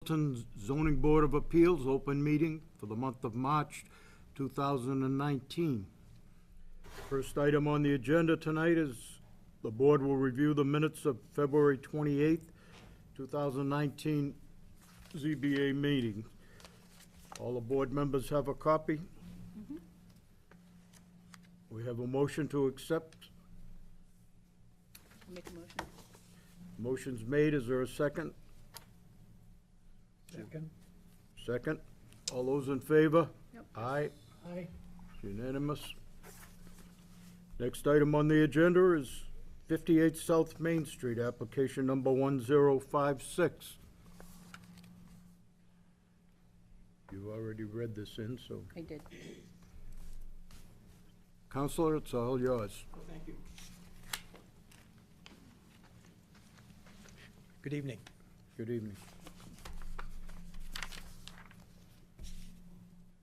Middleton Zoning Board of Appeals open meeting for the month of March 2019. First item on the agenda tonight is the board will review the minutes of February 28th, 2019 ZBA meeting. All the board members have a copy. Mm-hmm. We have a motion to accept. I'll make a motion. Motion's made. Is there a second? Second. Second. All those in favor? Yep. Aye. Aye. Unanimous. Next item on the agenda is 58 South Main Street, application number 1056. You've already read this in, so. I did. Counselor, it's all yours. Thank you. Good evening. Good evening.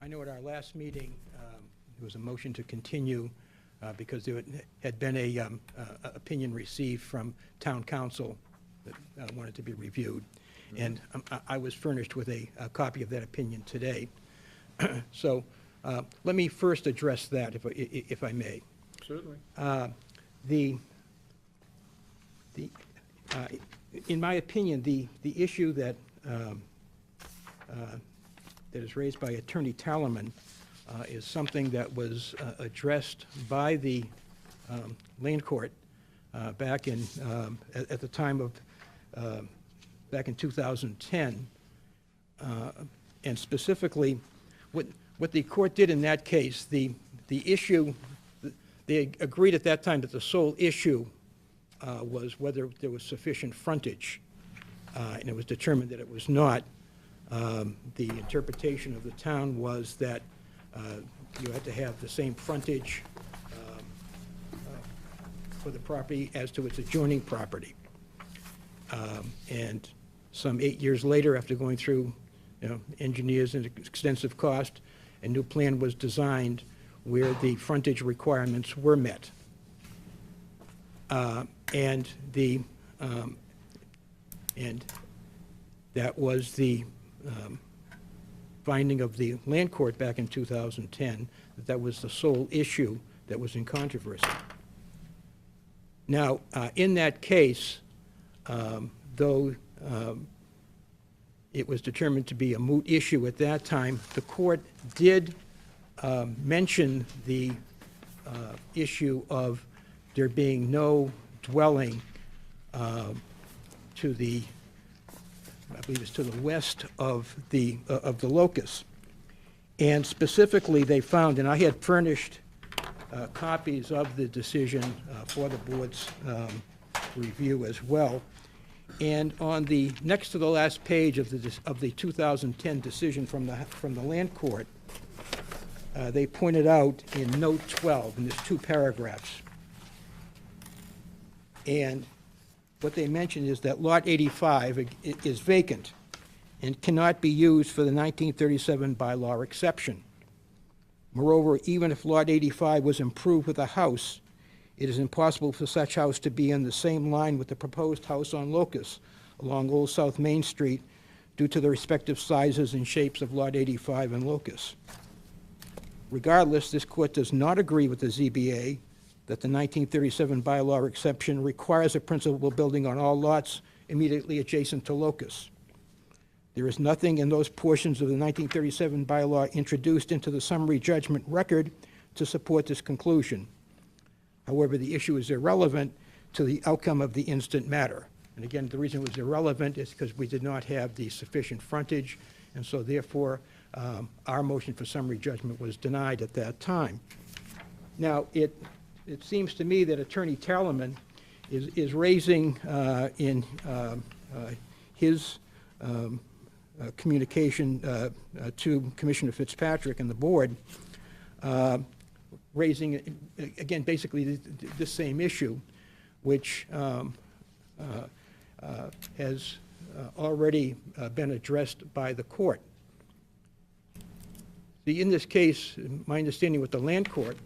I know at our last meeting, there was a motion to continue because there had been a opinion received from town council that wanted to be reviewed. Mm-hmm. And I was furnished with a copy of that opinion today. So let me first address that, if I may. Certainly. In my opinion, the issue that is raised by Attorney Tallerman is something that was addressed by the land court back in at the time of back in 2010, and specifically what the court did in that case. The issue, they agreed at that time that the sole issue was whether there was sufficient frontage, and it was determined that it was not. The interpretation of the town was that you had to have the same frontage for the property as to its adjoining property. And some 8 years later, after going through engineers and extensive cost, a new plan was designed where the frontage requirements were met. And that was the finding of the land court back in 2010, that was the sole issue that was in controversy. Now, in that case, though it was determined to be a moot issue at that time, the court did mention the issue of there being no dwelling to the, I believe it's to the west of the locus. And specifically, they found, and I had furnished copies of the decision for the board's review as well. And on the next to the last page of the 2010 decision from the land court, they pointed out in note 12, and there's 2 paragraphs. And what they mentioned is that Lot 85 is vacant and cannot be used for the 1937 bylaw exception. Moreover, even if Lot 85 was improved with a house, it is impossible for such house to be in the same line with the proposed house on Locust along Old South Main Street due to the respective sizes and shapes of Lot 85 and Locust. Regardless, this court does not agree with the ZBA that the 1937 bylaw exception requires a principal building on all lots immediately adjacent to Locust. There is nothing in those portions of the 1937 bylaw introduced into the summary judgment record to support this conclusion. However, the issue is irrelevant to the outcome of the instant matter. And again, the reason it was irrelevant is because we did not have the sufficient frontage, and so therefore our motion for summary judgment was denied at that time. Now, it seems to me that Attorney Tallerman is raising in his communication to Commissioner Fitzpatrick and the board, raising, again, basically the same issue, which has already been addressed by the court. In this case, my understanding with the land court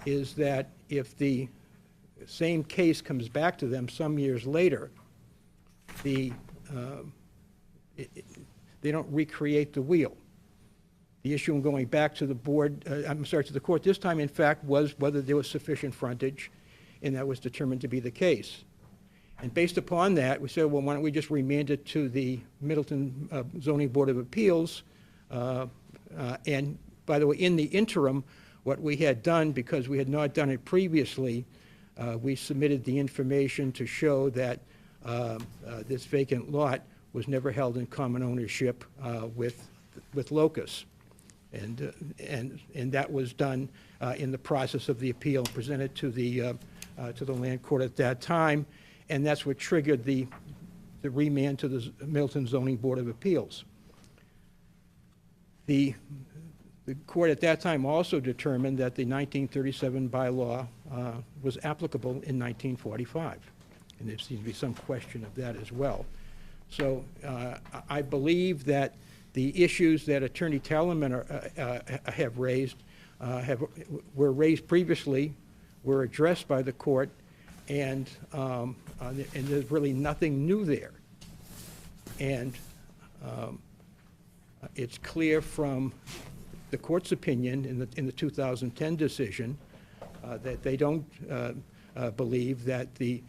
is that if the same case comes back to them some years later, they don't recreate the wheel. The issue in going back to the board, to the court this time, in fact, was whether there was sufficient frontage, and that was determined to be the case. And based upon that, we said, well, why don't we just remand it to the Middleton Zoning Board of Appeals? And by the way, in the interim, what we had done, because we had not done it previously, we submitted the information to show that this vacant lot was never held in common ownership with Locus. And that was done in the process of the appeal, presented to the land court at that time, and that's what triggered the remand to the Middleton Zoning Board of Appeals. The court at that time also determined that the 1937 bylaw was applicable in 1945, and there seems to be some question of that as well. So I believe that the issues that Attorney Talman have raised were raised previously, were addressed by the court, and there's really nothing new there. And it's clear from the court's opinion in the 2010 decision that they don't believe that the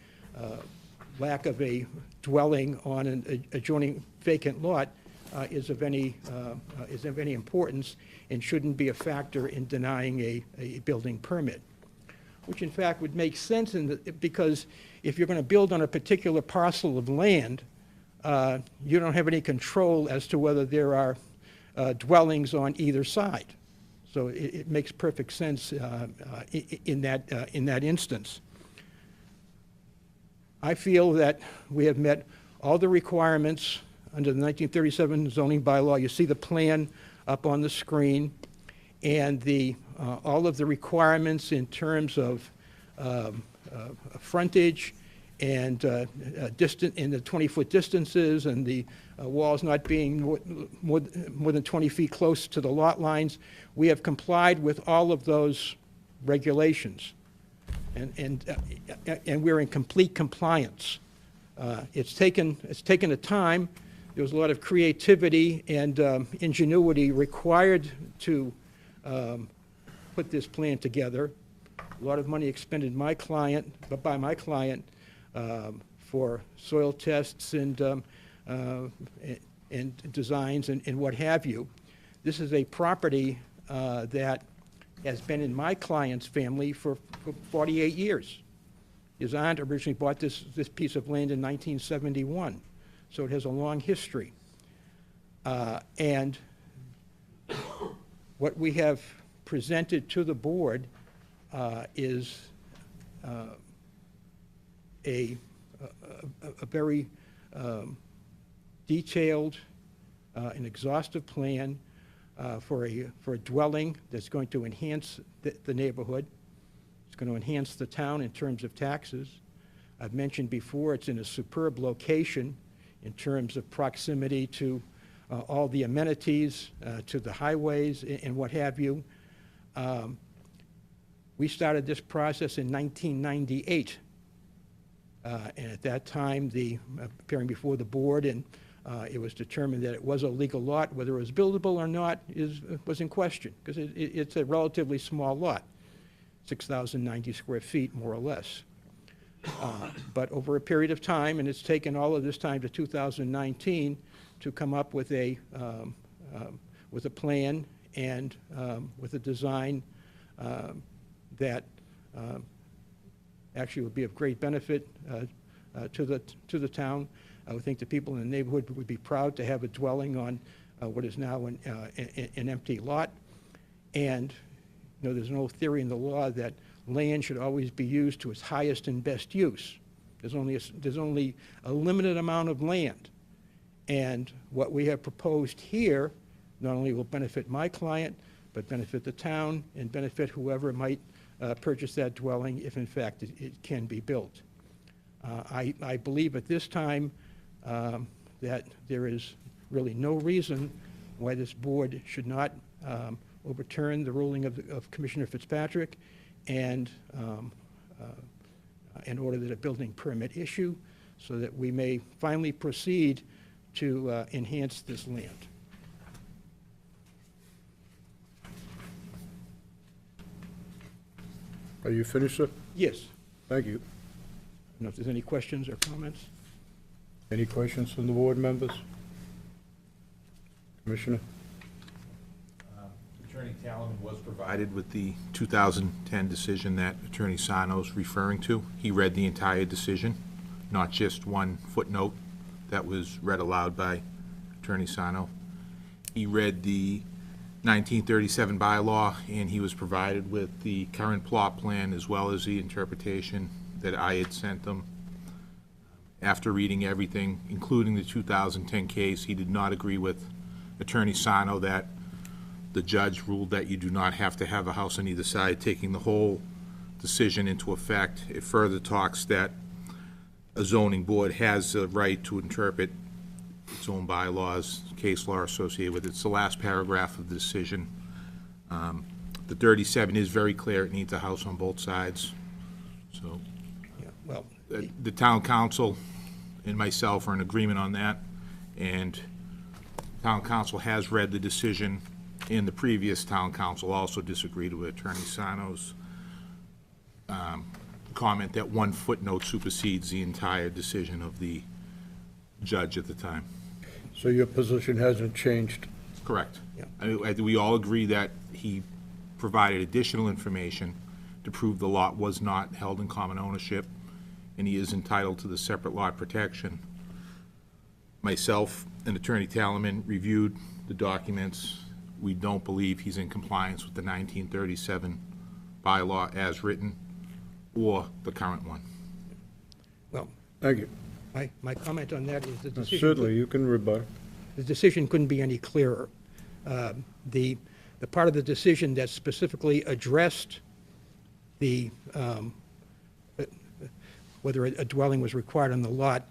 lack of a dwelling on an adjoining vacant lot is of any importance and shouldn't be a factor in denying a building permit, which in fact would make sense because if you're going to build on a particular parcel of land, you don't have any control as to whether there are dwellings on either side. So it makes perfect sense in that instance. I feel that we have met all the requirements under the 1937 zoning bylaw. You see the plan up on the screen, and all of the requirements in terms of frontage and the 20-foot distances and the walls not being more than 20 feet close to the lot lines. We have complied with all of those regulations, and we're in complete compliance. It's taken a time. There was a lot of creativity and ingenuity required to put this plan together. A lot of money expended by my client for soil tests and designs and what have you. This is a property that has been in my client's family for 48 years. His aunt originally bought this piece of land in 1971, so it has a long history. And what we have presented to the board is a very detailed and exhaustive plan for a dwelling that's going to enhance the neighborhood. It's going to enhance the town in terms of taxes. I've mentioned before it's in a superb location in terms of proximity to all the amenities, to the highways and what have you. We started this process in 1998. And at that time, appearing before the board, and it was determined that it was a legal lot. Whether it was buildable or not was in question, because it's a relatively small lot, 6,090 square feet, more or less. But over a period of time, and it's taken all of this time to 2019 to come up with a plan and with a design that actually would be of great benefit to the town. I would think the people in the neighborhood would be proud to have a dwelling on what is now an empty lot. And there's no theory in the law that land should always be used to its highest and best use. There's only a limited amount of land. And what we have proposed here not only will benefit my client, but benefit the town and benefit whoever might purchase that dwelling if in fact it can be built. I believe at this time that there is really no reason why this board should not overturn the ruling of Commissioner Fitzpatrick and order that a building permit issue so that we may finally proceed to enhance this land. Are you finished, sir? Yes. Thank you. I don't know if there's any questions or comments. Any questions from the board members? Commissioner? Attorney Talon was provided with the 2010 decision that Attorney Sano's referring to. He read the entire decision, not just one footnote that was read aloud by Attorney Sano. He read the 1937 bylaw, and he was provided with the current plot plan as well as the interpretation that I had sent them. After reading everything, including the 2010 case, he did not agree with Attorney Sano that the judge ruled that you do not have to have a house on either side, taking the whole decision into effect. It further talks that a zoning board has the right to interpret its own bylaws, case law associated with it. It's the last paragraph of the decision. The 37 is very clear. It needs a house on both sides. So Yeah, well, the town council and myself are in agreement on that, and town council has read the decision, and the previous town council also disagreed with Attorney Sano's comment that one footnote supersedes the entire decision of the judge at the time. So your position hasn't changed? Correct. Yeah. We all agree that he provided additional information to prove the lot was not held in common ownership, and he is entitled to the separate lot protection. Myself and Attorney Talaman reviewed the documents. We don't believe he's in compliance with the 1937 bylaw as written or the current one. well, Thank you. my comment on that is the decision. Certainly, you can rebut. The decision couldn't be any clearer. The part of the decision that specifically addressed the, whether a dwelling was required on the lot,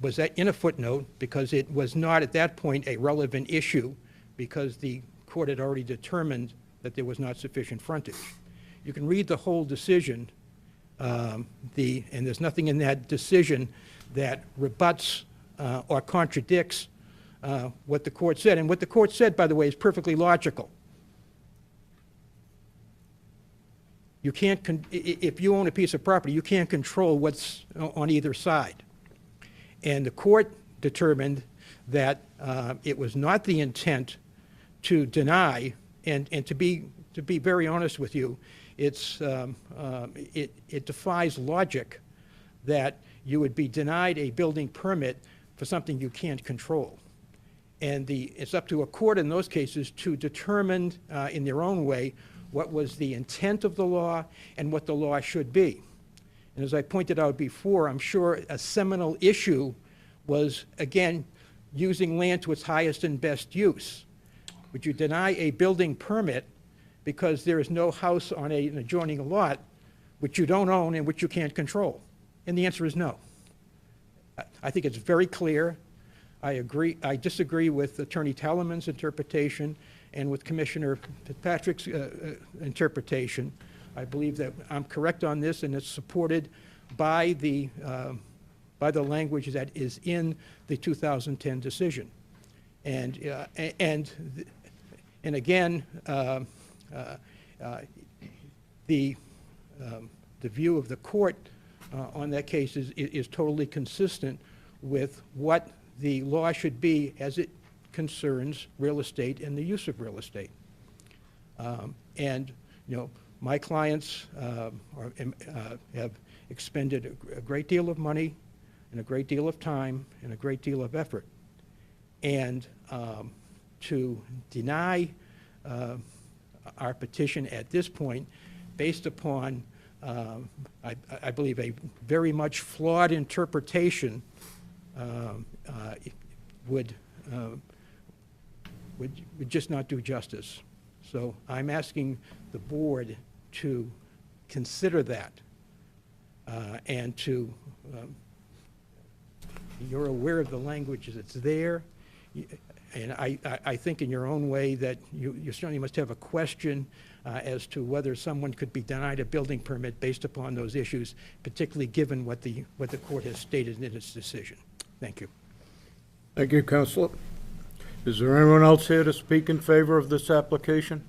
was that in a footnote, because it was not at that point a relevant issue, because the court had already determined that there was not sufficient frontage. You can read the whole decision, and there's nothing in that decision that rebuts or contradicts what the court said. And what the court said, by the way, is perfectly logical. You can't, if you own a piece of property, you can't control what's on either side. And the court determined that it was not the intent to deny, and to be very honest with you, it defies logic that you would be denied a building permit for something you can't control. And it's up to a court in those cases to determine in their own way what was the intent of the law and what the law should be. And as I pointed out before, I'm sure a seminal issue was, again, using land to its highest and best use. Would you deny a building permit because there is no house on an adjoining lot which you don't own and which you can't control? And the answer is no. I think it's very clear. I disagree with Attorney Talaman's interpretation and with Commissioner Fitzpatrick's interpretation. I believe that I'm correct on this, and it's supported by the language that is in the 2010 decision. And again, the view of the court on that case is totally consistent with what the law should be as it concerns real estate and the use of real estate. And, you know, my clients have expended a great deal of money and a great deal of time and a great deal of effort. And to deny our petition at this point, based upon, I believe, a very much flawed interpretation, would just not do justice. So I'm asking the board to consider that and to, you're aware of the language that's there, and I think in your own way that you certainly must have a question as to whether someone could be denied a building permit based upon those issues, particularly given what the court has stated in its decision. Thank you. Thank you, Counselor. Is there anyone else here to speak in favor of this application?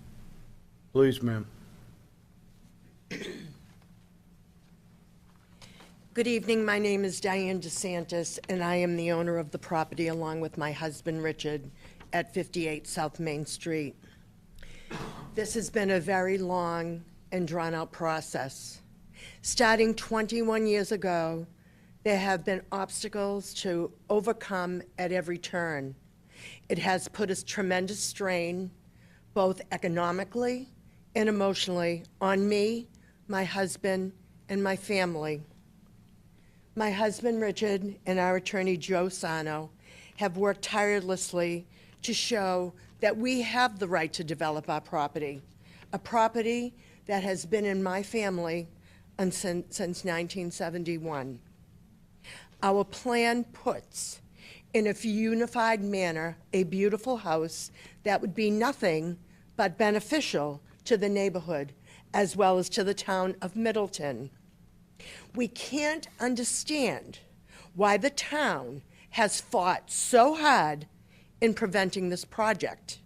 Please, ma'am. Good evening. My name is Diane DeSantis, and I am the owner of the property along with my husband, Richard, at 58 South Main Street. This has been a very long and drawn-out process. Starting 21 years ago, there have been obstacles to overcome at every turn. It has put a tremendous strain, both economically and emotionally, on me, my husband, and my family. My husband, Richard, and our attorney, Joe Sano, have worked tirelessly to show that we have the right to develop our property, a property that has been in my family since 1971. Our plan puts, in a unified manner, a beautiful house that would be nothing but beneficial to the neighborhood as well as to the town of Middleton. We can't understand why the town has fought so hard in preventing this project.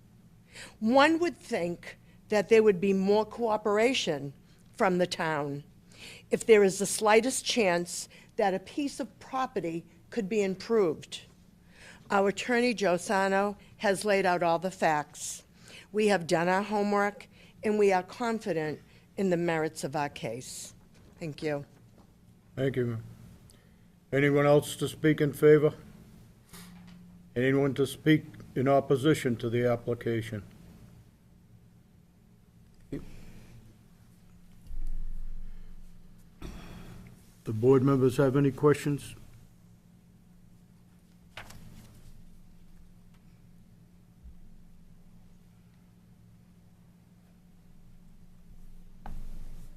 One would think that there would be more cooperation from the town if there is the slightest chance that a piece of property could be improved. Our attorney, Joe Sano, has laid out all the facts. We have done our homework, and we are confident in the merits of our case. Thank you. Thank you, ma'am. Anyone else to speak in favor? Anyone to speak in opposition to the application? The board members have any questions?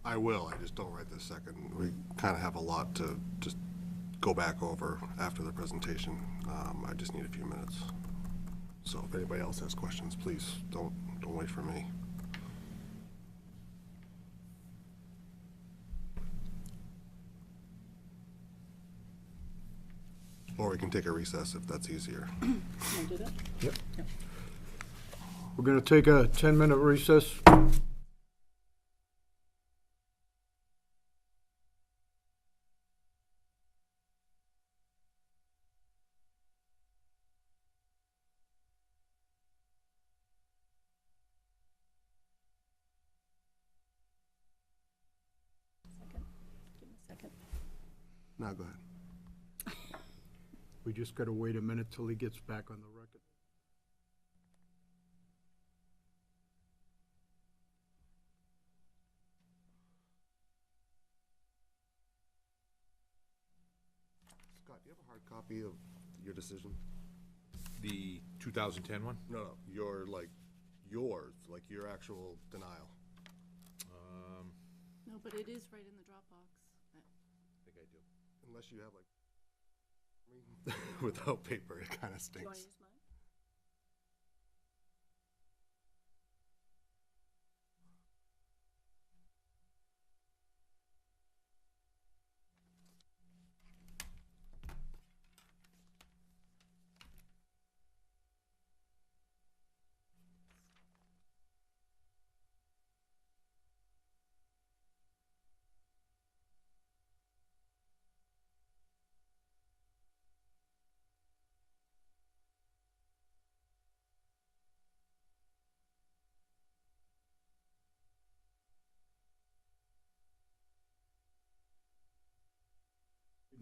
I will, I just don't right this second. We kind of have a lot to just go back over after the presentation. I just need a few minutes. So if anybody else has questions, please don't wait for me. Or we can take a recess if that's easier. Yep. We're going to take a 10-minute recess. Now go ahead. We just got to wait a minute till he gets back on the record. Scott, do you have a hard copy of your decision? The 2010 one? No, yours, like your actual denial. No, but it is right in the Dropbox. I think I do. Unless you have like, without paper, it kind of Do you want stinks. to use mine?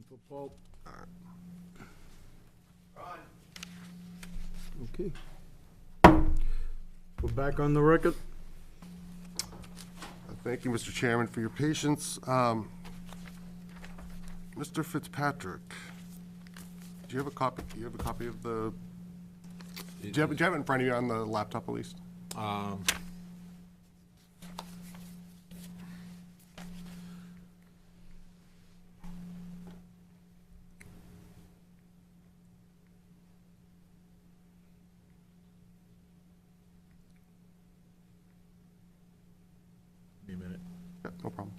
For Paul. All right. Okay. We're back on the record. Thank you, Mr. Chairman, for your patience. Mr. Fitzpatrick, do you have a copy? Do you have a copy of the? Do you have it in front of you on the laptop at least? Give me a minute. Yeah, no problem.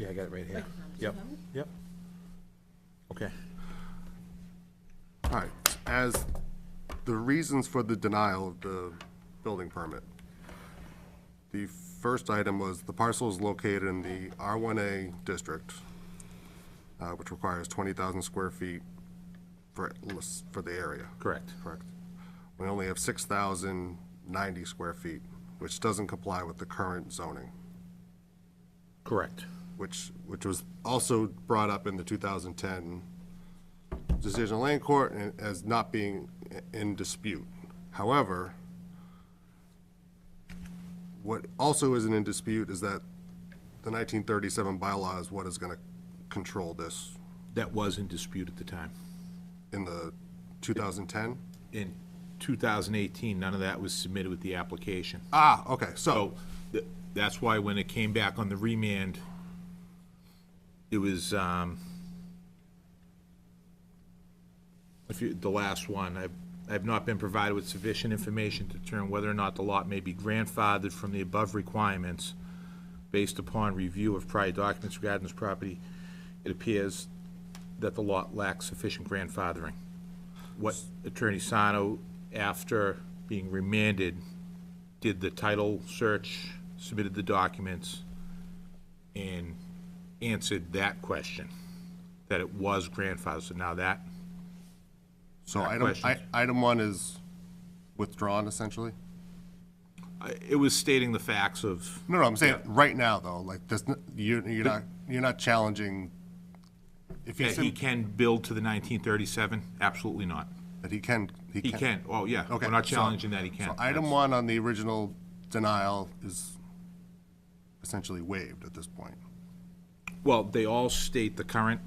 Yeah, I got it right here. Yep, yep. Okay. All right, as the reasons for the denial of the building permit, the first item was the parcel is located in the R1A district, which requires 20,000 square feet for the area. Correct. Correct. We only have 6,090 square feet, which doesn't comply with the current zoning, Correct. which was also brought up in the 2010 decision of land court as not being in dispute. However, what also isn't in dispute is that the 1937 bylaw is what is going to control this That was in dispute at the time. in the 2010? In 2018, none of that was submitted with the application. Ah, okay, So that's why when it came back on the remand, it was, the last one, I've not been provided with sufficient information to determine whether or not the lot may be grandfathered from the above requirements based upon review of prior documents regarding this property. It appears that the lot lacks sufficient grandfathering. What Attorney Sano, after being remanded, did the title search, submitted the documents, and answered that question, that it was grandfathered. So now that, So questions? item one is withdrawn, essentially? it was stating the facts of, No, I'm saying right now, though, like, you're not challenging, if that you he said can build to the 1937? Absolutely not. that he can. He can, oh, yeah. Okay. We're not so- challenging that he can. So item one on the original denial is essentially waived at this point. Well, they all state the current,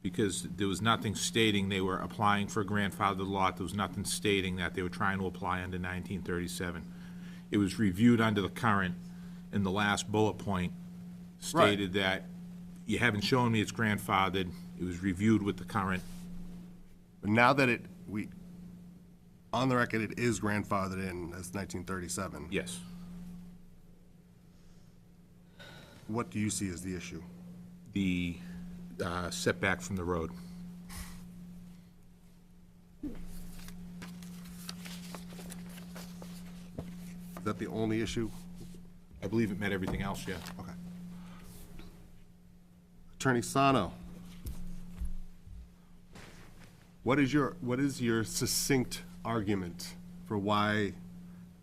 because there was nothing stating they were applying for a grandfathered lot. There was nothing stating that they were trying to apply under 1937. It was reviewed under the current, and the last bullet point stated that you haven't shown me it's grandfathered. It was reviewed with the current. But now that on the record, it is grandfathered in as 1937. Yes. What do you see as the issue? The setback from the road. Is that the only issue? I believe it met everything else, yeah. Okay. Attorney Sano, what is your succinct argument for why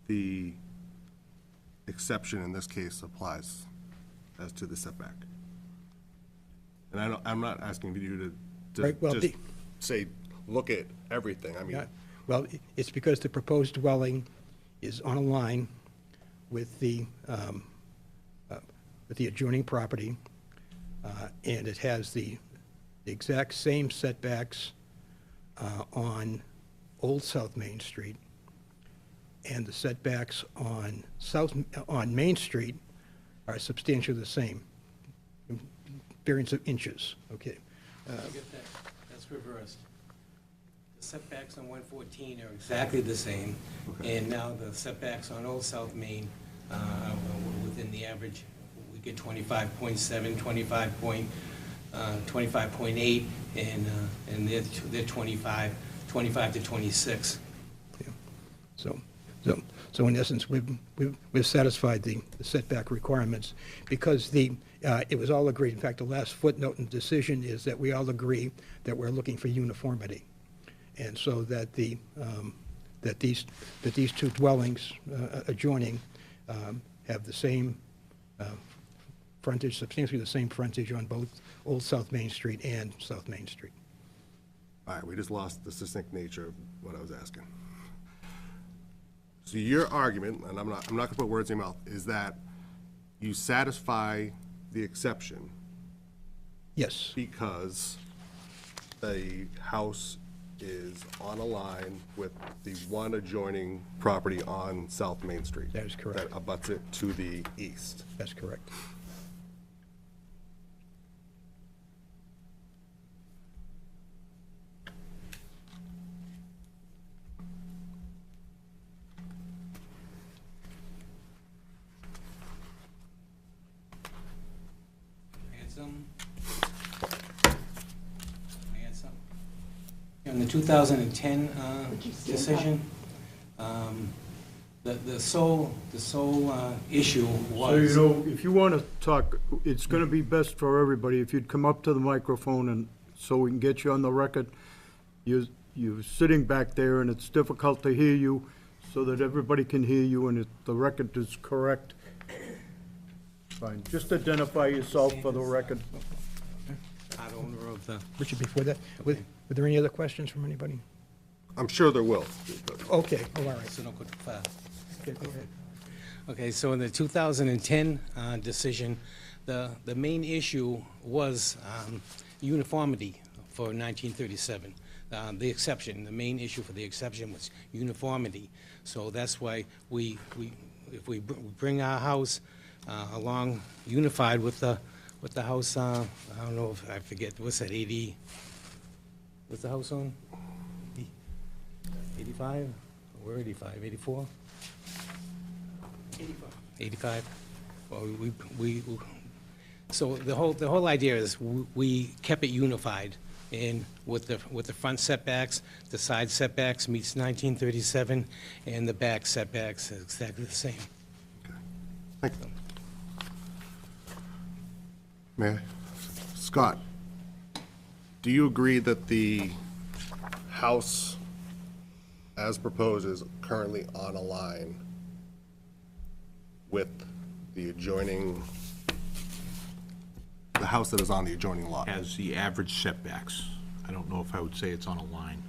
the exception in this case applies as to the setback? And I'm not asking you to Right, well, just say, look at everything. I mean, Well, it's because the proposed dwelling is on a line with the adjoining property, and it has the exact same setbacks on Old South Main Street, and the setbacks on Main Street are substantially the same, variance of inches, okay? Get that. That's reversed. The setbacks on 114 are exactly the same, and now the setbacks on Old South Main are within the average. We get 25.7, 25.8, and they're 25 to 26. Yeah. So in essence, we've satisfied the setback requirements, because it was all agreed. In fact, the last footnote in the decision is that we all agree that we're looking for uniformity. And so that these two dwellings adjoining have the same frontage, substantially the same frontage on both Old South Main Street and South Main Street. all right, we just lost the succinct nature of what I was asking. So your argument, and I'm not gonna put words in your mouth, is that you satisfy the exception Yes, because the house is on a line with the one adjoining property on South Main Street. That is correct. That abuts it to the east. that's correct. Can I add something? In the 2010 decision, the sole issue was... So, you know, if you want to talk, it's going to be best for everybody if you'd come up to the microphone and so we can get you on the record. You're sitting back there and it's difficult to hear you, so that everybody can hear you and the record is correct. Fine, just identify yourself for the record. Part owner of the... Richard, before that, were there any other questions from anybody? I'm sure there will. But Okay, oh, all right. So don't go too far. Okay, go ahead. Okay, so in the 2010 decision, the main issue was uniformity for 1937. The exception, the main issue for the exception was uniformity. So that's why if we bring our house along unified with the house, I don't know if, I forget, what's that, 80, what's the house on? 85? We're 85, 84? 85. Well, so the whole idea is we kept it unified, and with the front setbacks, the side setbacks meets 1937, and the back setbacks is exactly the same. Thank you. May I? Scott, do you agree that the house as proposed is currently on a line with the adjoining, the house that is on the adjoining lot? Has the average setbacks. I don't know if I would say it's on a line.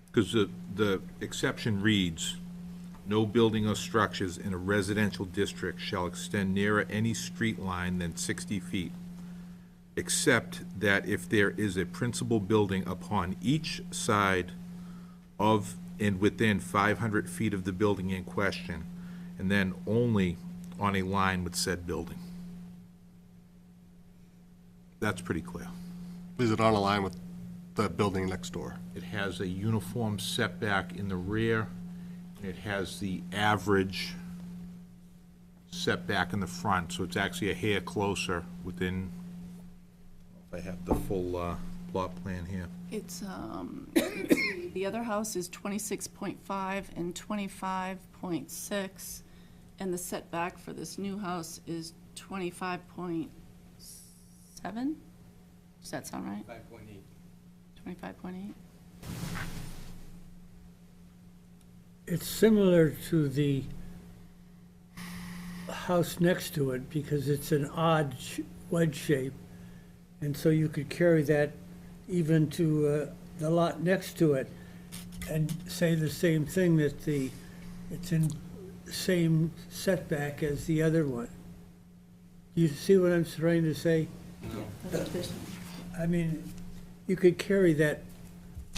Because the exception reads, "No building or structures in a residential district shall extend nearer any street line than 60 feet, except that if there is a principal building upon each side of and within 500 feet of the building in question, and then only on a line with said building." That's pretty clear. Is it on a line with the building next door? It has a uniform setback in the rear, and it has the average setback in the front, so it's actually a hair closer within, if I have the full plot plan here. It's, let's see, the other house is 26.5 and 25.6, and the setback for this new house is 25.7? Does that sound right? 5.8. 25.8? It's similar to the house next to it because it's an odd wedge shape. And so you could carry that even to the lot next to it and say the same thing, that it's in the same setback as the other one. You see what I'm trying to say? I mean, you could carry that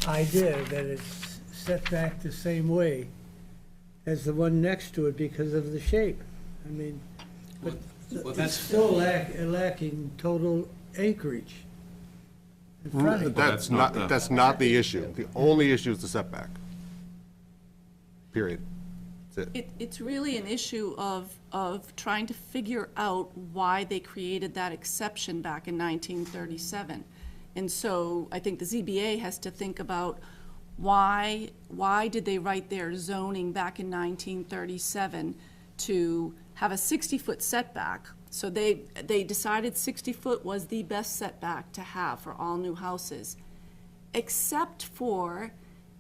idea that it's set back the same way as the one next to it because of the shape. I mean, but Well, it's that's- still lacking total acreage. in frontage. That's not the issue. The only issue is the setback. Period. That's it. It's really an issue of trying to figure out why they created that exception back in 1937. And so I think the ZBA has to think about why did they write their zoning back in 1937 to have a 60-foot setback? So they decided 60-foot was the best setback to have for all new houses, except for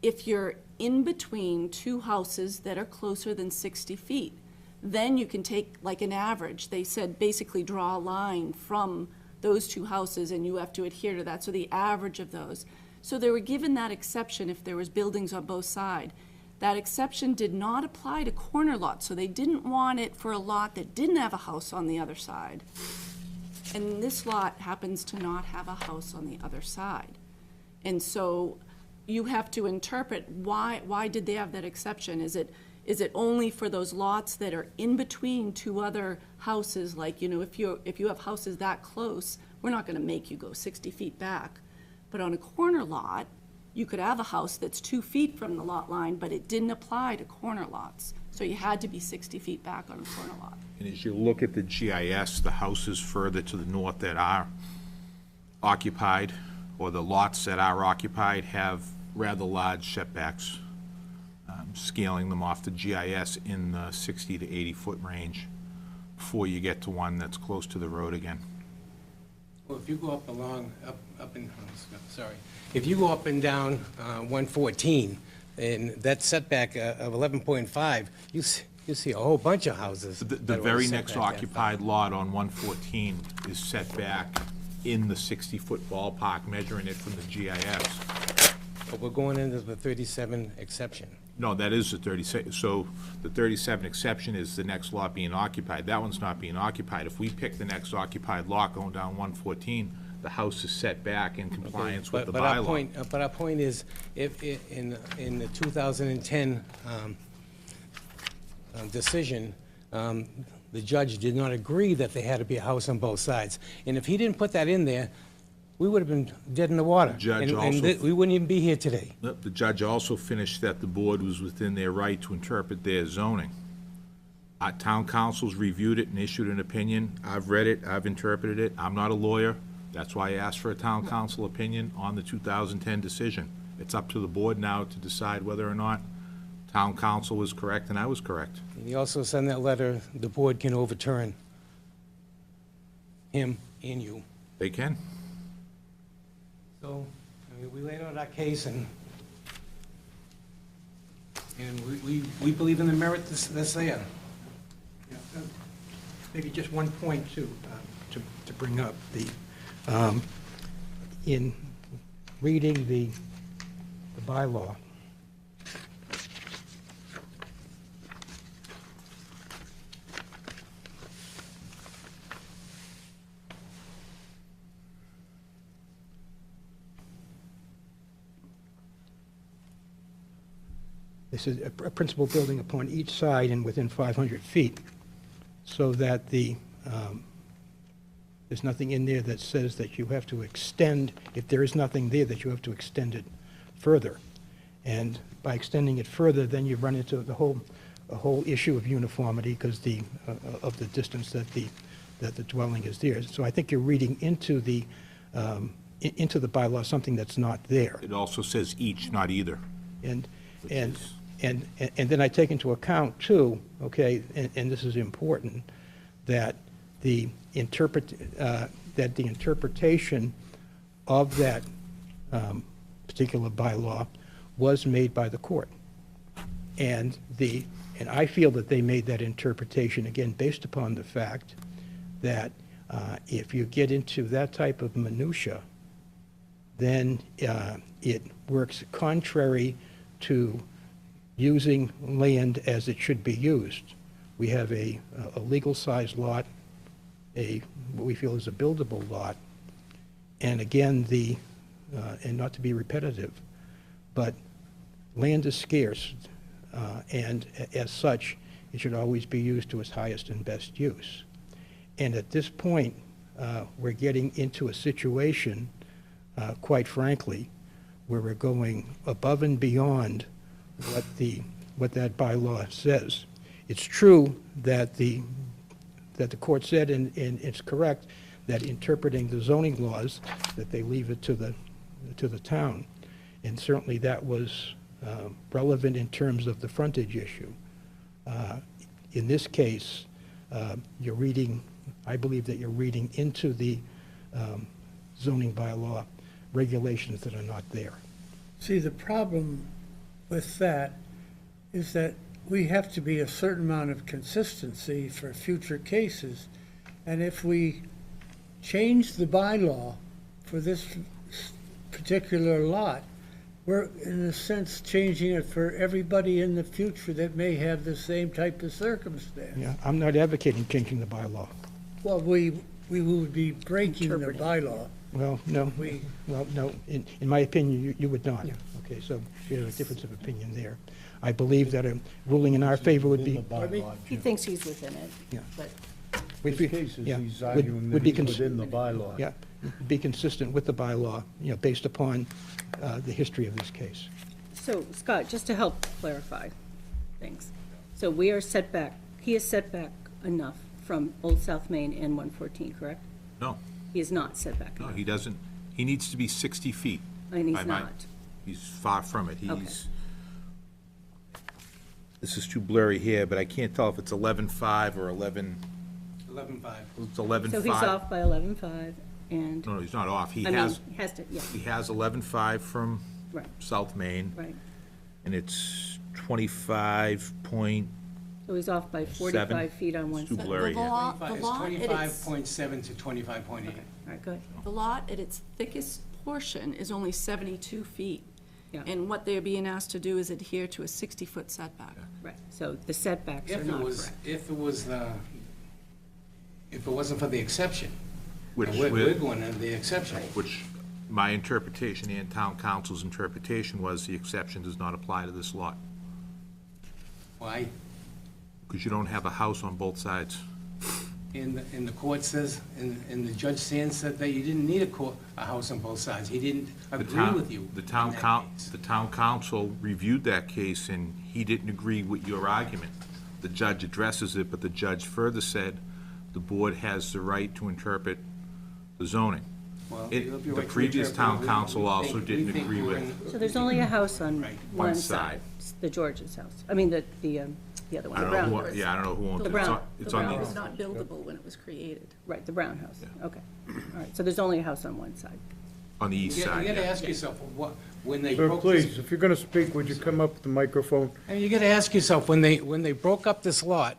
if you're in between two houses that are closer than 60 feet. Then you can take like an average. They said basically draw a line from those two houses and you have to adhere to that, so the average of those. So they were given that exception if there was buildings on both sides. That exception did not apply to corner lots, so they didn't want it for a lot that didn't have a house on the other side. And this lot happens to not have a house on the other side. And so you have to interpret why did they have that exception? Is it only for those lots that are in between two other houses? Like, you know, if you have houses that close, we're not gonna make you go 60 feet back. But on a corner lot, you could have a house that's 2 feet from the lot line, but it didn't apply to corner lots. So you had to be 60 feet back on a corner lot. And as you look at the GIS, the houses further to the north that are occupied, or the lots that are occupied, have rather large setbacks, scaling them off the GIS in the 60 to 80-foot range before you get to one that's close to the road again. Well, if you go up if you go up and down 114, and that setback of 11.5, you see a whole bunch of houses. The that are very set next back that occupied lot on 114 is set back in the 60-foot ballpark, measuring it from the GIS. far. But we're going into the 37 exception. No, that is the 37, so the 37 exception is the next lot being occupied. That one's not being occupied. If we pick the next occupied lot going down 114, the house is set back in compliance with the But our bylaw. But our point is, if, in the 2010 decision, the judge did not agree that there had to be a house on both sides. And if he didn't put that in there, we would have been dead in the water. Judge And also- we wouldn't even be here today. The judge also finished that the board was within their right to interpret their zoning. Our town councils reviewed it and issued an opinion. I've read it, I've interpreted it. I'm not a lawyer. That's why I asked for a town council opinion on the 2010 decision. It's up to the board now to decide whether or not town council was correct and I was correct. And he also sent that letter, the board can overturn him and you. They can. So, I mean, we laid out our case, and we believe in the merit that's there. Yeah, maybe just one point to bring up. In reading the bylaw, this is a principal building upon each side and within 500 feet, so that there's nothing in there that says that you have to extend, if there is nothing there, that you have to extend it further. And by extending it further, then you run into a whole issue of uniformity because of the distance that the dwelling is there. So I think you're reading into the bylaw something that's not there. It also says each, not either. And which and is- and then I take into account too, okay, and this is important, that the interpretation of that particular bylaw was made by the court. And I feel that they made that interpretation, again, based upon the fact that if you get into that type of minutia, then it works contrary to using land as it should be used. We have a legal-sized lot, what we feel is a buildable lot, and again, and not to be repetitive, but land is scarce, and as such, it should always be used to its highest and best use. And at this point, we're getting into a situation, quite frankly, where we're going above and beyond what that bylaw says. It's true that the court said, and it's correct, that interpreting the zoning laws, that they leave it to the town. And certainly that was relevant in terms of the frontage issue. In this case, I believe that you're reading into the zoning bylaw regulations that are not there. See, the problem with that is that we have to be a certain amount of consistency for future cases. And if we change the bylaw for this particular lot, we're in a sense changing it for everybody in the future that may have the same type of circumstance. Yeah, I'm not advocating changing the bylaw. Well, we would be breaking the bylaw. Well, no, We- no, in my opinion, you would not. Okay, so you have a difference of opinion there. I believe that a ruling in our favor would be, Pardon me? He thinks he's within it, Yeah. but This case is Yeah, he's would- arguing would that be he's cons- within the bylaw. Yeah, be consistent with the bylaw, based upon the history of this case. So, Scott, just to help clarify things. So we are setback, he is setback enough from Old South Main and 114, correct? No, He is not setback no, enough. he doesn't, he needs to be 60 feet. And he's by my- not. He's far from it. Okay. This is too blurry here, but I can't tell if it's 11.5 or 11, 11.5. it's 11.5. So he's off by 11.5 and, No, he's not off. He I mean, has, he has to, yeah, he has 11.5 from right, South Main, right. and it's 25 point, So he's off by 45 feet on one It's too side. blurry. The lot, the It's lot at its, 25.7 to 25.8. All right, good. the lot at its thickest portion is only 72 feet. Yeah. And what they're being asked to do is adhere to a 60-foot setback. Right, so the setbacks are If it not was, correct. if it was the, if it wasn't for the exception, which, we're going under the exception. which my interpretation and town council's interpretation was the exception does not apply to this lot, Why? because you don't have a house on both sides. And the court says, and the judge Sands said that you didn't need a house on both sides. He didn't The agree town- with you The in town that case. the town council reviewed that case, and he didn't agree with your argument. The judge addresses it, but the judge further said the board has the right to interpret the zoning. Well, It- you have your the right to previous interpret town it. council We also think- didn't we think agree we're with- in- So there's only a house on Right. one One side, side. the George's house. I mean, the other one, I the don't brown know house. who, yeah, I don't know who owns The it. brown- It's the on brown It the, was not buildable when it was created. Right, the brown house, Yeah. okay. All right, so there's only a house on one side. on the east You side, gotta yeah. ask yourself, when they Sir, broke this. please, if you're gonna speak, would you come up with the microphone? And you gotta ask yourself, when they broke up this lot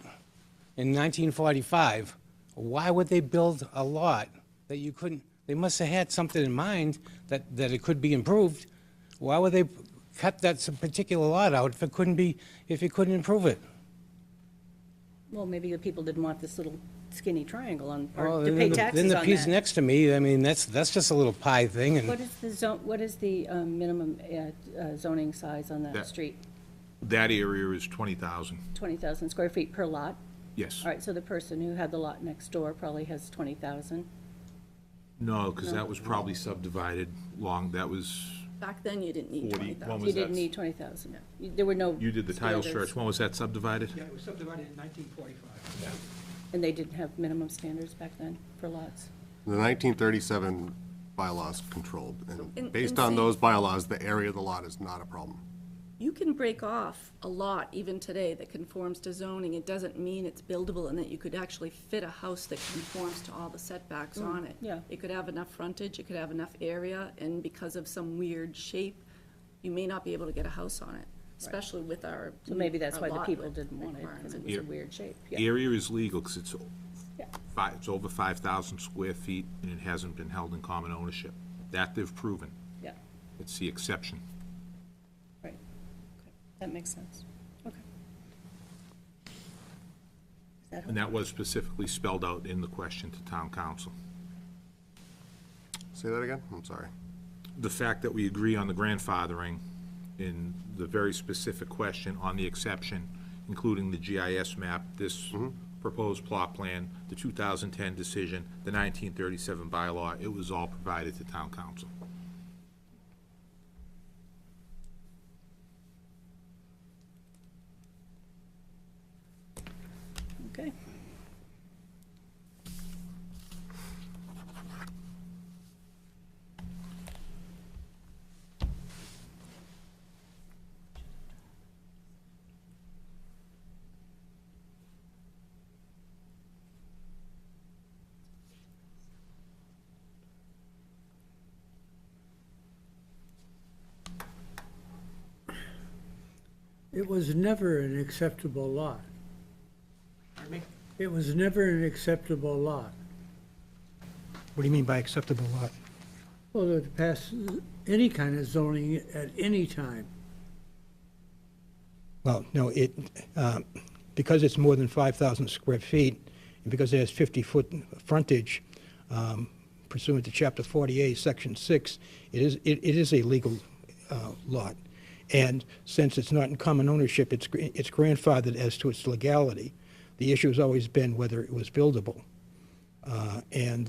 in 1945, why would they build a lot that you couldn't, they must have had something in mind that it could be improved. Why would they cut that particular lot out if you couldn't improve it? Well, maybe the people didn't want this little skinny triangle on, Well, or to then pay the- taxes Then on the piece that. next to me, I mean, that's just a little pie thing, What and is the zone, what is the minimum zoning size on that That- street? That area is 20,000, 20,000 square feet per lot? yes. All right, so the person who had the lot next door probably has 20,000? No, because that was probably subdivided that was, Back then, you didn't need 40 20,000. You was didn't that? need 20,000. There were no you did the title standards, search, when was that subdivided? Yeah, it was subdivided in 1945. and they didn't have minimum standards back then for lots? The 1937 bylaws controlled, in- and based in on saying- those bylaws, the area of the lot is not a problem. You can break off a lot even today that conforms to zoning. It doesn't mean it's buildable and that you could actually fit a house that conforms to all the setbacks on it. yeah. It could have enough frontage, it could have enough area, and because of some weird shape, you may not be able to get a house on it, especially with our. So maybe that's our why the lot people didn't want it, because it was a Yeah. weird shape. Yeah. Area is legal because it's Yeah. it's over 5,000 square feet, and it hasn't been held in common ownership. That they've proven. Yeah, It's the exception. right. Okay. That makes sense. Okay. Is that And that was specifically spelled out in the question to town council. Say that again? I'm sorry. The fact that we agree on the grandfathering in the very specific question on the exception, including the GIS map, this proposed plot plan, the 2010 decision, the 1937 bylaw, it was all provided to town council. Okay. It was never an acceptable lot. Pardon me? It was never an acceptable lot. What do you mean by acceptable lot? Well, to pass any kind of zoning at any time. Well, no, because it's more than 5,000 square feet, and because it has 50-foot frontage pursuant to Chapter 48, Section 6, it is a legal lot. And since it's not in common ownership, it's grandfathered as to its legality. The issue has always been whether it was buildable. And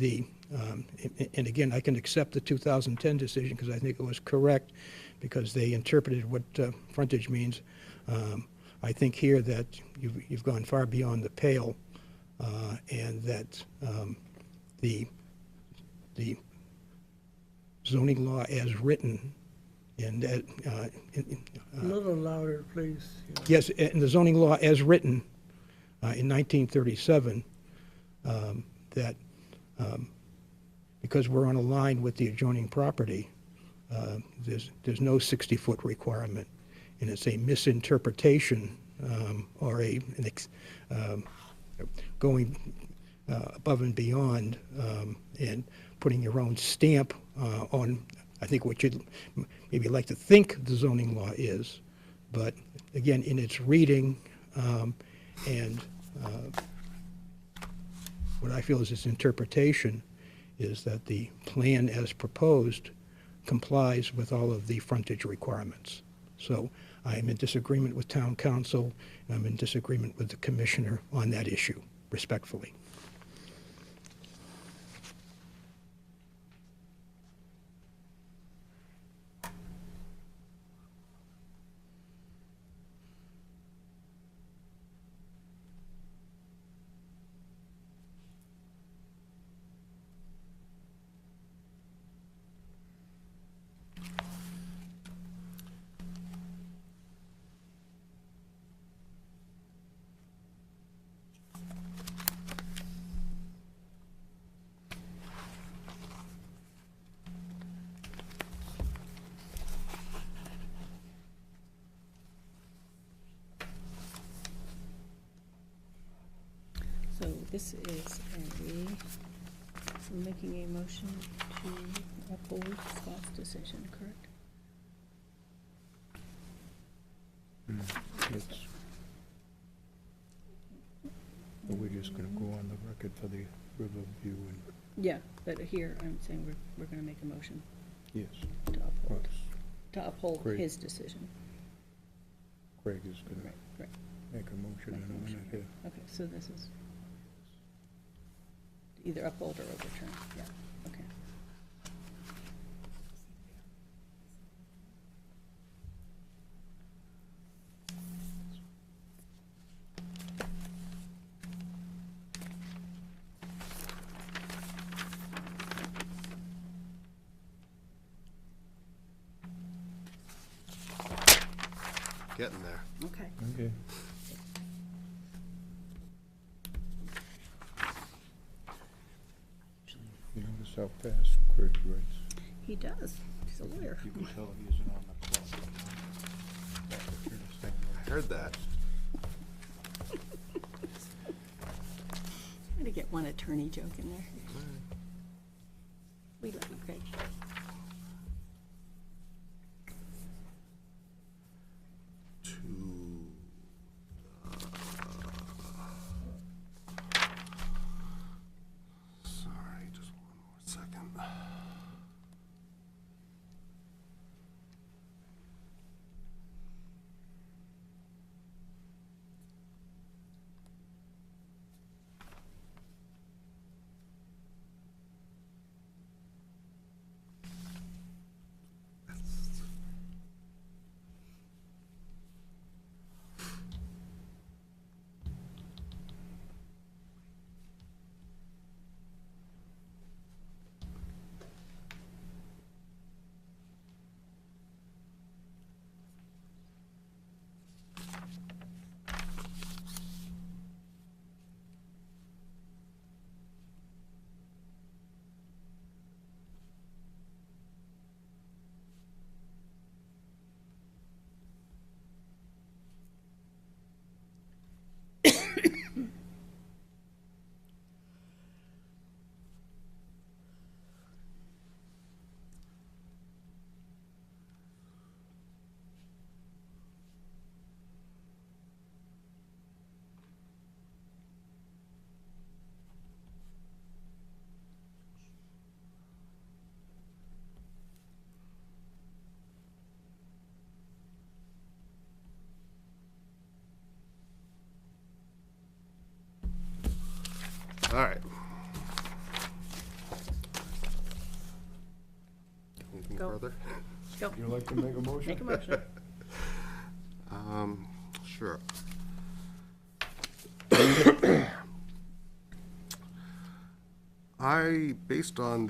and again, I can accept the 2010 decision because I think it was correct, because they interpreted what frontage means. I think here that you've gone far beyond the pale, and that the zoning law as written, and that, A little louder, please. yes, in the zoning law as written in 1937, that because we're on a line with the adjoining property, there's no 60-foot requirement, and it's a misinterpretation or going above and beyond and putting your own stamp on, I think, what you'd maybe like to think the zoning law is, but again, in its reading and what I feel is its interpretation is that the plan as proposed complies with all of the frontage requirements. So I am in disagreement with town council, and I'm in disagreement with the commissioner on that issue, respectfully. So this is we're making a motion to uphold Scott's decision, correct? We're just gonna go on the record for the Riverview and, Yeah, but here I'm saying we're gonna make a motion yes, to uphold Great. his decision. Craig is gonna Right. make a motion in a minute here. Okay, so this is either uphold or overturn, yeah, okay. Getting there. Okay. Okay. You notice how fast Craig writes? He does, he's a lawyer. You can tell he isn't on the clock. That's the weirdest thing. I heard that. Trying to get one attorney joke in there. We love you, Craig. Sorry, just one more second. All right. anything Go. further? Go, You like to make a motion? make a motion. Sure. Based on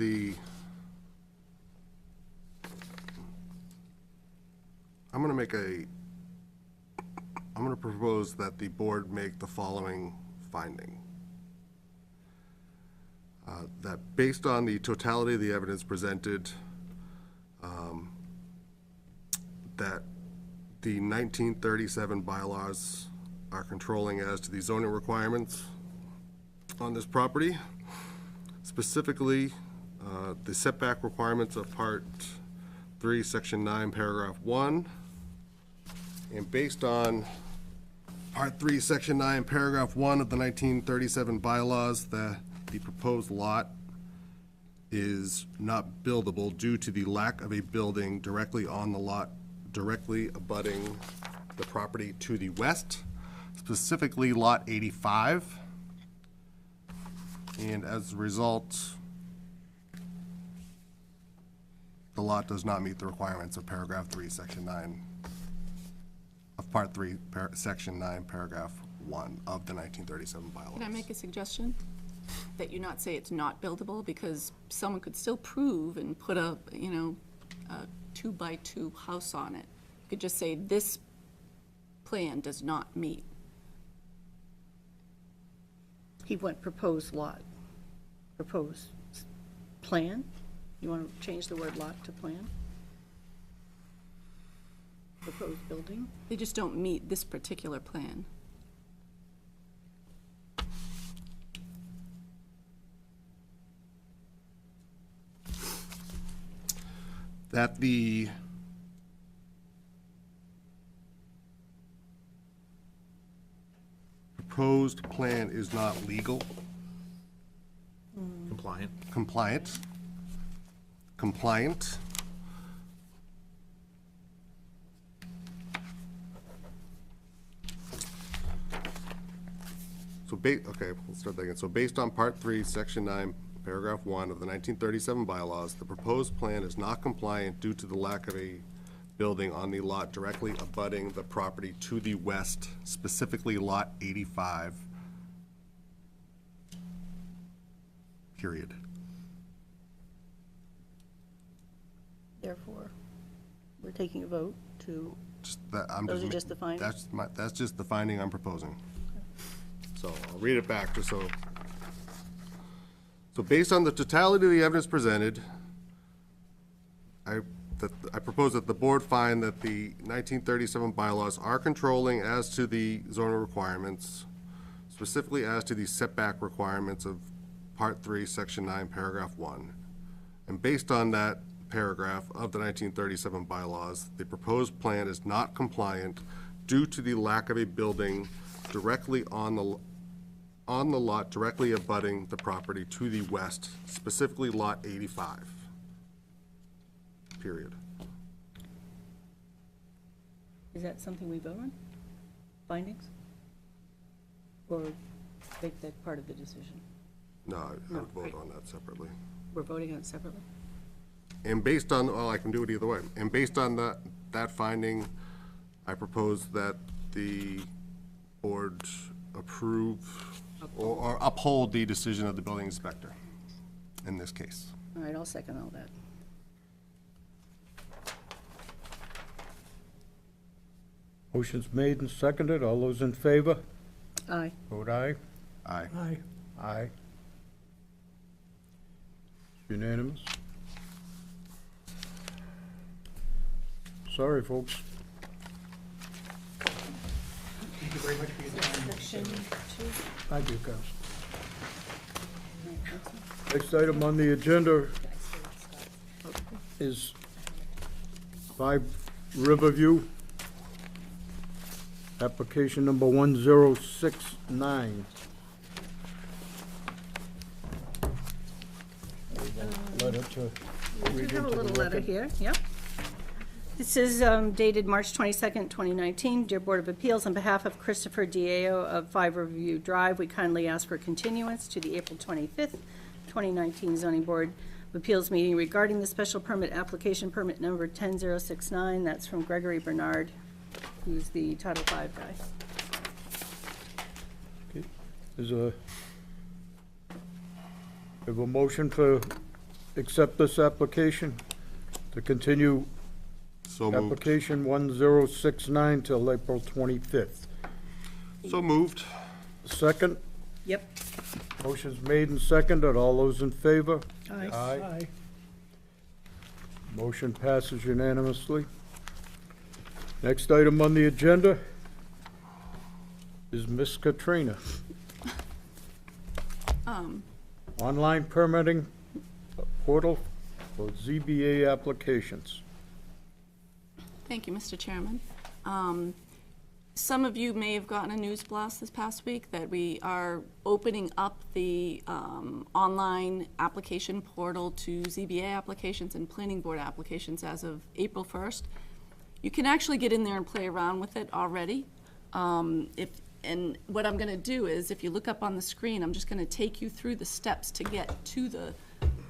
I'm gonna propose that the board make the following finding. That based on the totality of the evidence presented, that the 1937 bylaws are controlling as to the zoning requirements on this property. Specifically, the setback requirements of Part 3, Section 9, Paragraph 1. And based on Part 3, Section 9, Paragraph 1 of the 1937 bylaws, the proposed lot is not buildable due to the lack of a building directly on the lot, directly abutting the property to the west, specifically Lot 85. And as a result, the lot does not meet the requirements of Paragraph 3, Section 9, of Part 3, Section 9, Paragraph 1 of the 1937 bylaws. Can I make a suggestion? That you not say it's not buildable, because someone could still prove and put a 2-by-2 house on it. You could just say, this plan does not meet. He went proposed lot, proposed plan? You want to change the word lot to plan? Proposed building? They just don't meet this particular plan. That the proposed plan is not legal, Compliant. compliant. Okay, let's start that again. So based on Part 3, Section 9, Paragraph 1 of the 1937 bylaws, the proposed plan is not compliant due to the lack of a building on the lot directly abutting the property to the west, specifically Lot 85, period. Therefore, we're taking a vote to, Those are just the findings? That's just the finding I'm proposing. So I'll read it back, just so. So based on the totality of the evidence presented, I propose that the board find that the 1937 bylaws are controlling as to the zoning requirements, specifically as to the setback requirements of Part 3, Section 9, Paragraph 1. And based on that paragraph of the 1937 bylaws, the proposed plan is not compliant due to the lack of a building directly on the lot directly abutting the property to the west, specifically Lot 85, period. is that something we vote on? Findings? Or make that part of the decision? No, I No, would vote right. on that separately. We're voting on it separately? And based on, well, I can do it either way. And based on that finding, I propose that the board approve or uphold the decision of the building inspector in this case. All right, I'll second all that. Motion's made and seconded. All those in favor? Aye. Vote aye. Aye. Aye. Aye. Unanimous. Sorry, folks. Thank you very much for your time. Section 2. Thank you, Gus. Next item on the agenda is 5 Riverview, application number 1069. Letter to We read do have a into the little letter record. here, yep. This is dated March 22nd, 2019. Dear Board of Appeals, on behalf of Christopher Diao of 5 Riverview Drive, we kindly ask for continuance to the April 25th, 2019 Zoning Board Appeals meeting regarding the special permit application, permit number 10069. That's from Gregory Bernard, who's the Title V guy. Is have a motion to accept this application, to continue So moved. application 1069 till April 25th. So moved. Second, Yep. motion's made and seconded. All those in favor? Aye. Aye. Motion passes unanimously. Next item on the agenda is Miss Katrina. Online permitting portal for ZBA applications. Thank you, Mr. Chairman. Some of you may have gotten a news blast this past week that we are opening up the online application portal to ZBA applications and planning board applications as of April 1st. You can actually get in there and play around with it already. And what I'm going to do is, if you look up on the screen, I'm just going to take you through the steps to get to the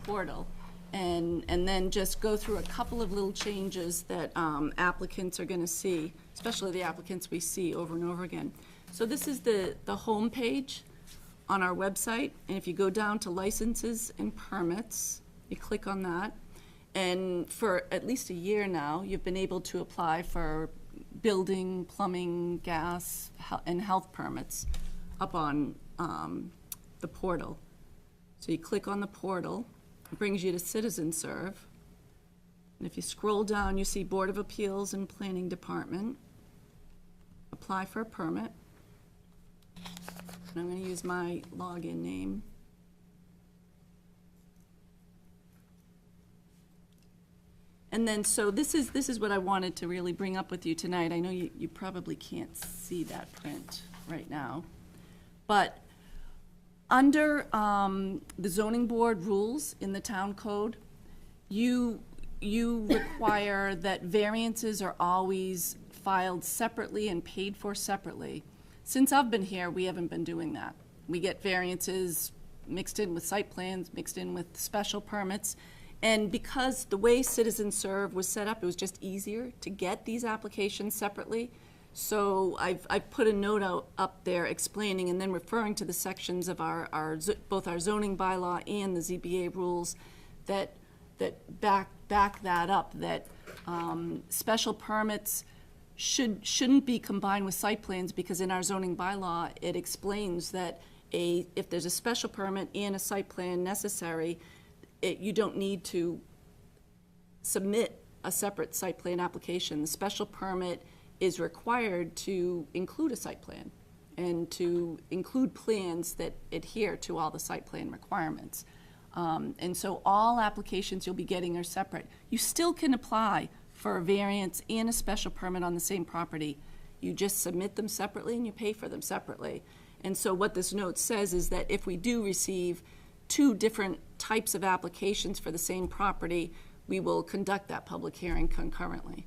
portal, and then just go through a couple of little changes that applicants are going to see, especially the applicants we see over and over again. So this is the home page on our website, and if you go down to licenses and permits, you click on that, and for at least a year now, you've been able to apply for building, plumbing, gas, and health permits up on the portal. So you click on the portal, it brings you to Citizen Serve. And if you scroll down, you see Board of Appeals and Planning Department. Apply for a permit. And I'm going to use my login name. And then, so this is what I wanted to really bring up with you tonight. I know you probably can't see that print right now. But under the zoning board rules in the town code, you require that variances are always filed separately and paid for separately. Since I've been here, we haven't been doing that. We get variances mixed in with site plans, mixed in with special permits. And because the way Citizen Serve was set up, it was just easier to get these applications separately. So I've put a note up there explaining and then referring to the sections of both our zoning bylaw and the ZBA rules that back that up, that special permits shouldn't be combined with site plans, because in our zoning bylaw, it explains that if there's a special permit and a site plan necessary, you don't need to submit a separate site plan application. The special permit is required to include a site plan and to include plans that adhere to all the site plan requirements. And so all applications you'll be getting are separate. You still can apply for a variance and a special permit on the same property. You just submit them separately and you pay for them separately. And so what this note says is that if we do receive two different types of applications for the same property, we will conduct that public hearing concurrently.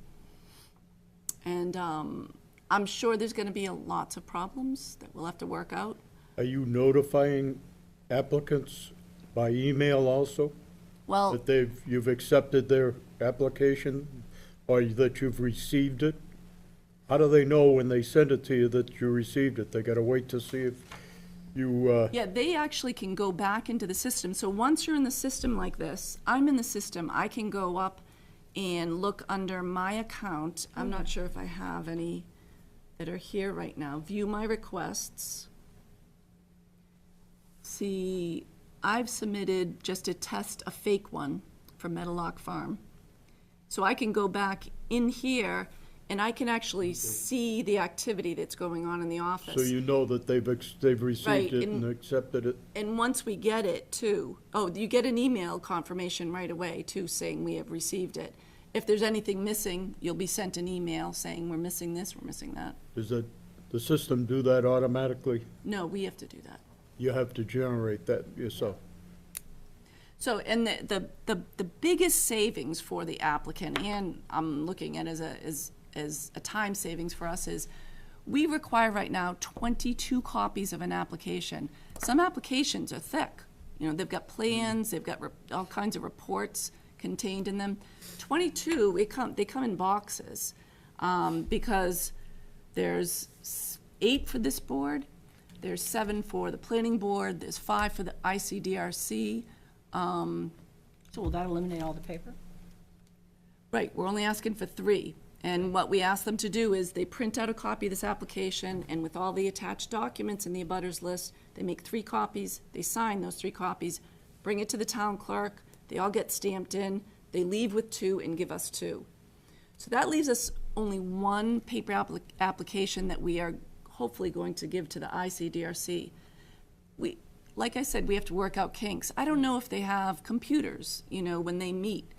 And I'm sure there's going to be lots of problems that we'll have to work out. Are you notifying applicants by email also? Well, That you've accepted their application, or that you've received it? How do they know when they send it to you that you received it? They gotta wait to see if you, yeah, they actually can go back into the system. So once you're in the system like this, I'm in the system, I can go up and look under my account. I'm not sure if I have any that are here right now. View my requests. See, I've submitted just to test a fake one for Meadowlark Farm. So I can go back in here and I can actually see the activity that's going on in the office. so you know that they've received Right, it and accepted it? And once we get it too, you get an email confirmation right away too, saying we have received it. If there's anything missing, you'll be sent an email saying we're missing this, we're missing that. Does the system do that automatically? No, we have to do that. You have to generate that yourself? So, and the biggest savings for the applicant, and I'm looking at as a time savings for us, is we require right now 22 copies of an application. Some applications are thick. they've got plans, they've got all kinds of reports contained in them. 22, they come in boxes, because there's 8 for this board, there's 7 for the planning board, there's 5 for the ICDRC. So will that eliminate all the paper? Right, we're only asking for 3. And what we ask them to do is they print out a copy of this application, and with all the attached documents in the abutters list, they make 3 copies, they sign those 3 copies, bring it to the town clerk, they all get stamped in, they leave with 2 and give us 2. So that leaves us only 1 paper application that we are hopefully going to give to the ICDRC. Like I said, we have to work out kinks. I don't know if they have computers, when they meet.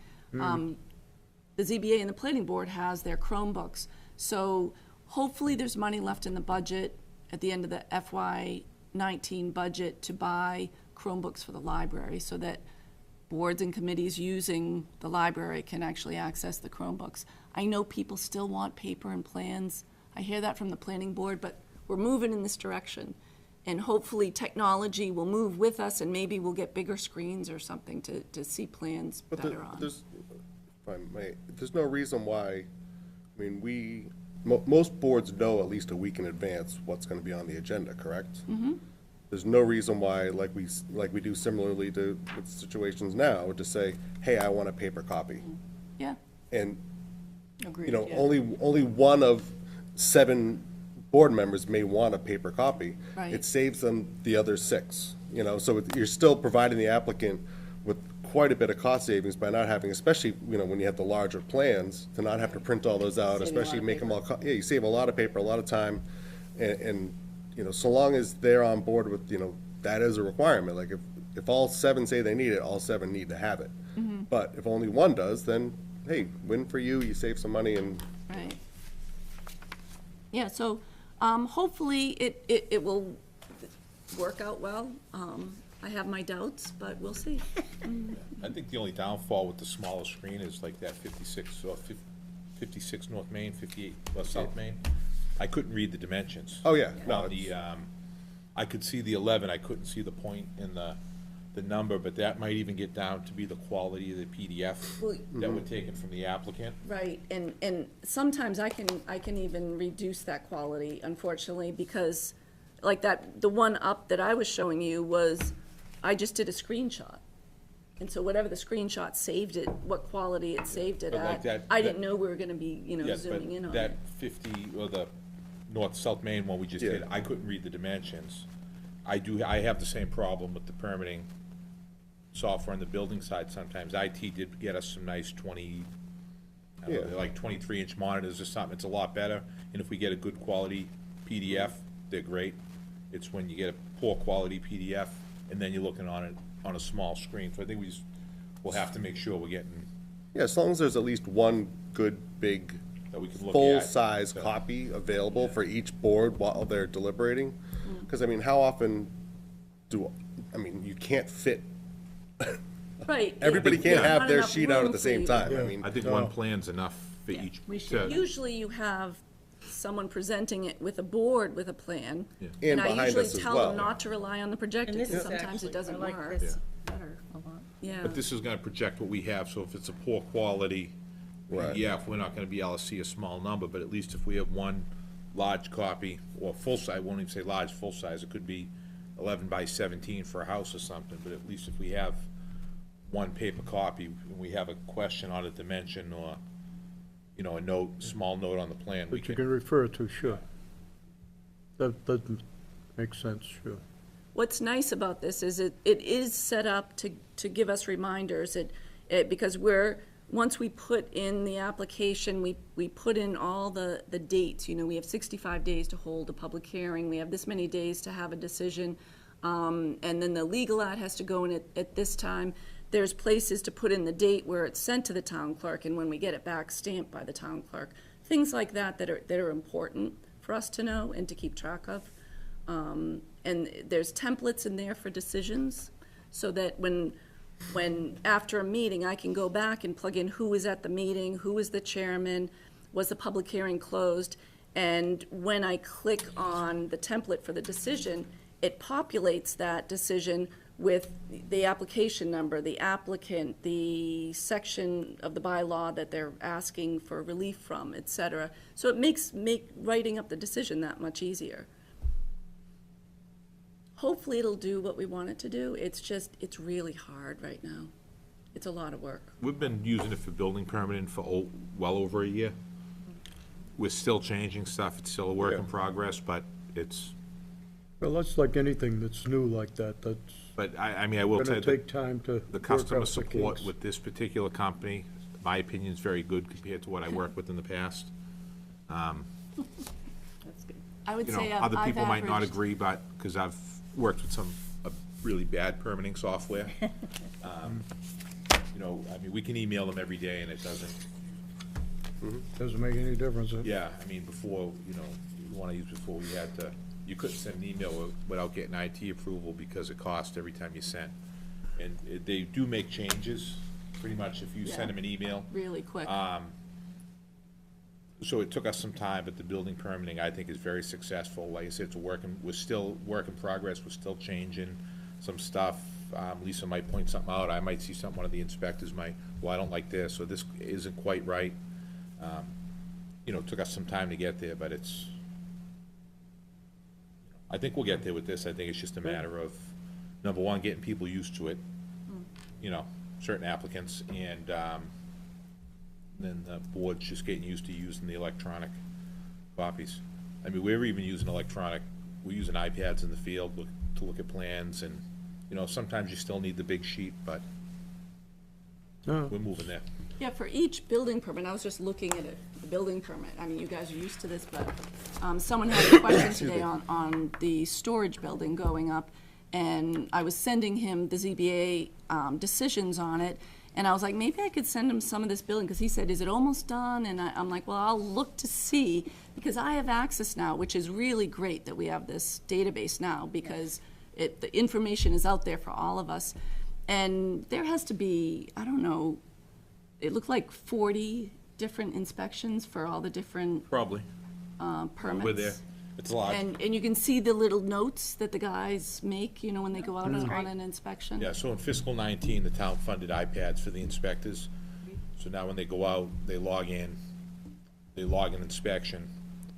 The ZBA and the planning board has their Chromebooks. So hopefully there's money left in the budget at the end of the FY19 budget to buy Chromebooks for the library so that boards and committees using the library can actually access the Chromebooks. I know people still want paper and plans. I hear that from the planning board, but we're moving in this direction. And hopefully technology will move with us, and maybe we'll get bigger screens or something to see plans better on. There's, if I may, there's no reason why, I mean, most boards know at least a week in advance what's gonna be on the agenda, correct? Mm-hmm. There's no reason why, like we do similarly to with situations now, to say, hey, I want a paper copy. Yeah, And, Agreed. you know, only one of 7 board members may want a paper copy. Right. It saves them the other 6, so you're still providing the applicant with quite a bit of cost savings by not having, especially, when you have the larger plans, to not have to print all those out, Saving a lot especially of make them all, paper. yeah, you save a lot of paper, a lot of time, and so long as they're on board with, that is a requirement, like, if all 7 say they need it, all 7 need to have it. Mm-hmm. But if only 1 does, then, hey, win for you, you save some money, and right. Yeah, so hopefully it will work out well. I have my doubts, but we'll see. I think the only downfall with the smaller screen is like that 56 North Main, 58 West South Main. I couldn't read the dimensions. Oh, yeah, no, On the, I could see the 11, I couldn't see the point in the number, but that might even get down to be the quality of the PDF Well, that were taken from the applicant. Right, and sometimes I can even reduce that quality, unfortunately, because like the one up that I was showing you was, I just did a screenshot. And so whatever the screenshot saved it, what quality it saved it But like at, that- I didn't know we were gonna be, Yes, zooming in but on that it. 50, or the North-South Main one we just Yeah. did, I couldn't read the dimensions. I have the same problem with the permitting software on the building side sometimes. IT did get us some nice 20, I don't know, Yeah. they're like 23-inch monitors or something, it's a lot better. And if we get a good quality PDF, they're great. It's when you get a poor quality PDF, and then you're looking on it on a small screen. So I think we'll have to make sure we're getting, yeah, as long as there's at least one good, big, that we can look at. full-size Yeah. copy available for each board while they're deliberating. Because, how often you can't fit, Right. everybody yeah, can't there's have not their enough sheet out room at the for same you to- time, I think one plan's enough for each. We should. Usually you have someone presenting it with a board with a plan. And And I behind usually us as tell well. them not to rely on the projector, And this because is sometimes actually, it doesn't I like work. this better a lot. Yeah, But this is gonna project what we have, so if it's a poor quality Right. PDF, we're not gonna be able to see a small number, but at least if we have one large copy, or full size, I won't even say large, full size, it could be 11 by 17 for a house or something, but at least if we have one paper copy, and we have a question on a dimension, or, a note, small note on the plan, we That you can, can refer to, sure. That makes sense, sure. what's nice about this is it is set up to give us reminders, because once we put in the application, we put in all the dates, we have 65 days to hold a public hearing, we have this many days to have a decision, and then the legal ad has to go in at this time. There's places to put in the date where it's sent to the town clerk, and when we get it back, stamped by the town clerk. Things like that are important for us to know and to keep track of. And there's templates in there for decisions, so that when after a meeting, I can go back and plug in who was at the meeting, who was the chairman, was the public hearing closed, and when I click on the template for the decision, it populates that decision with the application number, the applicant, the section of the bylaw that they're asking for relief from, et cetera. So it makes writing up the decision that much easier. Hopefully it'll do what we want it to do. It's just, it's really hard right now. It's a lot of work. We've been using it for building permitting for well over a year. We're still changing stuff. It's still a work in progress, but it's, Well, that's like anything that's new like that, that's but I mean, I will tell gonna you, take time to the work customer out the support kinks. with this particular company, my opinion is very good compared to what I worked with in the past. That's good. I would You say know, I've other people might not averaged- agree, but, because I've worked with some really bad permitting software. You know, I mean, we can email them every day and it doesn't, Doesn't make any difference. yeah, I mean, before, you know, you wanna use before we had to, you couldn't send an email without getting IT approval because it cost every time you sent. And they do make changes, pretty much, if you Yeah. send them an email. Really quick. So it took us some time, but the building permitting, I think, is very successful. Like I said, we're still work in progress, we're still changing some stuff. Lisa might point something out, I might see something, one of the inspectors might, well, I don't like this, or this isn't quite right. You know, it took us some time to get there, but I think we'll get there with this. I think it's just a matter of, number one, getting people used to it, you know, certain applicants, and then the board's just getting used to using the electronic copies. I mean, we're even using we're using iPads in the field to look at plans, and, you know, sometimes you still need the big sheet, but No. we're moving there. Yeah, for each building permit, I was just looking at it, the building permit, I mean, you guys are used to this, but someone had a question today on the storage building going up, and I was sending him the ZBA decisions on it, and I was like, maybe I could send him some of this building, because he said, is it almost done? And I'm like, well, I'll look to see, because I have access now, which is really great that we have this database now, because the information is out there for all of us. And there has to be, I don't know, it looked like 40 different inspections for all the different Probably. permits. We're there. It's a lot. And you can see the little notes that the guys make, you know, when they go out on an inspection. Yeah, so in fiscal 19, the town funded iPads for the inspectors. So now when they go out, they log in inspection.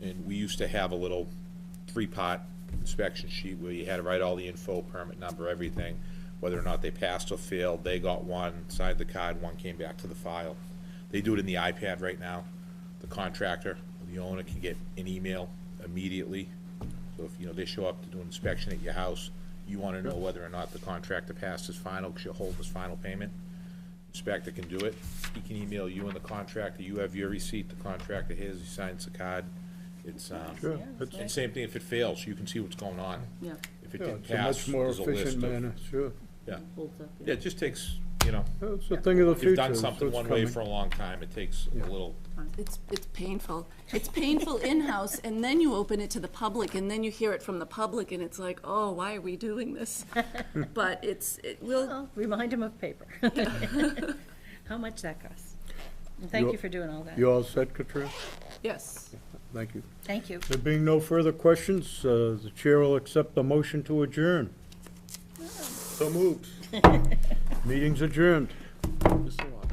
And we used to have a little 3-part inspection sheet where you had to write all the info, permit number, everything, whether or not they passed or failed. They got one, signed the card, one came back to the file. They do it in the iPad right now. The contractor, the owner can get an email immediately. So if, you know, they show up to do an inspection at your house, you want to know whether or not the contractor passed his final, because you'll hold his final payment. Inspector can do it. He can email you and the contractor. You have your receipt, the contractor his, he signs the card. It's, Sure. and same thing if it fails, you can see what's going on. Yeah. If it Yeah, didn't it's a pass, much more there's a list efficient of, manner, sure. yeah. Holds up, Yeah, it just takes, you know, It's a thing of the future. you've done it's something what's one way coming. for a long time, it takes a little, It's painful. It's painful in-house, and then you open it to the public, and then you hear it from the public, and it's like, oh, why are we doing this? But it will, Well, remind him of paper. How much that costs. And thank You- you for doing all that. You all set, Katrina? yes. Thank you. Thank you. There being no further questions, the chair will accept the motion to adjourn. So moved. Meeting's adjourned. just a lot.